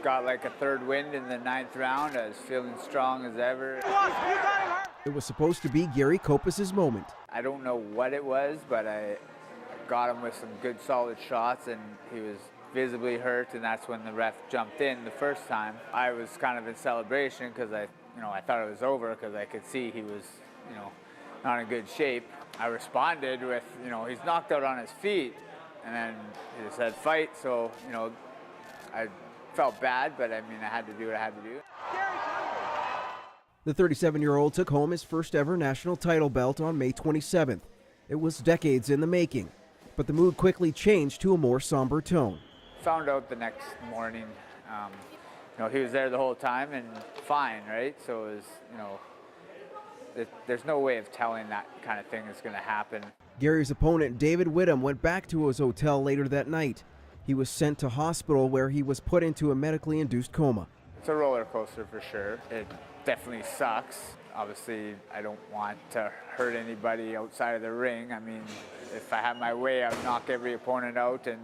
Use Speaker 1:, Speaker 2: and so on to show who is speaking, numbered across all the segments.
Speaker 1: got like a third wind in the 9th round. I was feeling strong as ever.
Speaker 2: It was supposed to be Gary Kopas' moment.
Speaker 1: I don't know what it was, but I got him with some good solid shots, and he was visibly hurt, and that's when the ref jumped in the first time. I was kind of in celebration because I thought it was over because I could see he was, not in good shape. I responded with, he's knocked out on his feet, and then he said fight, so, I felt bad, but I had to do what I had to do.
Speaker 2: The 37-year-old took home his first ever national title belt on May 27th. It was decades in the making, but the mood quickly changed to a more somber tone.
Speaker 1: Found out the next morning, he was there the whole time and fine, right? So it was, there's no way of telling that kind of thing is going to happen.
Speaker 2: Gary's opponent, David Whittam, went back to his hotel later that night. He was sent to hospital where he was put into a medically induced coma.
Speaker 1: It's a roller coaster for sure. It definitely sucks. Obviously, I don't want to hurt anybody outside of the ring. If I had my way, I would knock every opponent out and,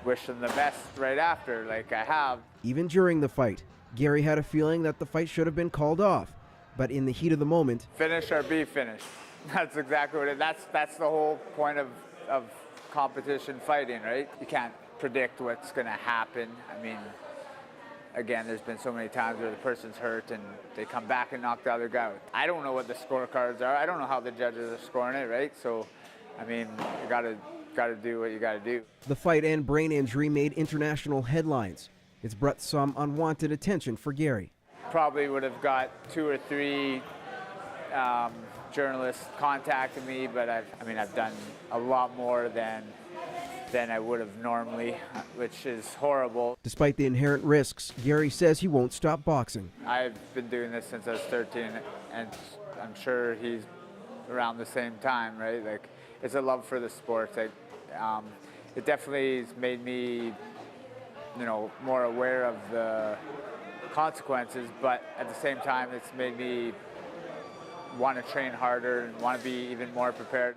Speaker 1: wish them the best right after, like I have. Even
Speaker 2: during the fight, Gary had a feeling that the fight should have been called off. But in the heat of the moment,
Speaker 1: finish or be finished. That's exactly what that's the whole point of competition fighting, right? You can't predict what's going to happen. Again, there's been so many times where the person's hurt and they come back and knock the other guy out. I don't know what the scorecards are. I don't know how the judges are scoring it, right? So, you gotta do what you gotta do.
Speaker 2: The fight and brain injury made international headlines. It's brought some unwanted attention for Gary.
Speaker 1: Probably would have got 2 or 3 journalists contacting me, but I've done a lot more than I would have normally, which is horrible.
Speaker 2: Despite the inherent risks, Gary says he won't stop boxing.
Speaker 1: I've been doing this since I was 13, and I'm sure he's around the same time, right? Like, it's a love for the sport. It definitely has made me, more aware of the consequences, but at the same time, it's made me want to train harder and want to be even more prepared.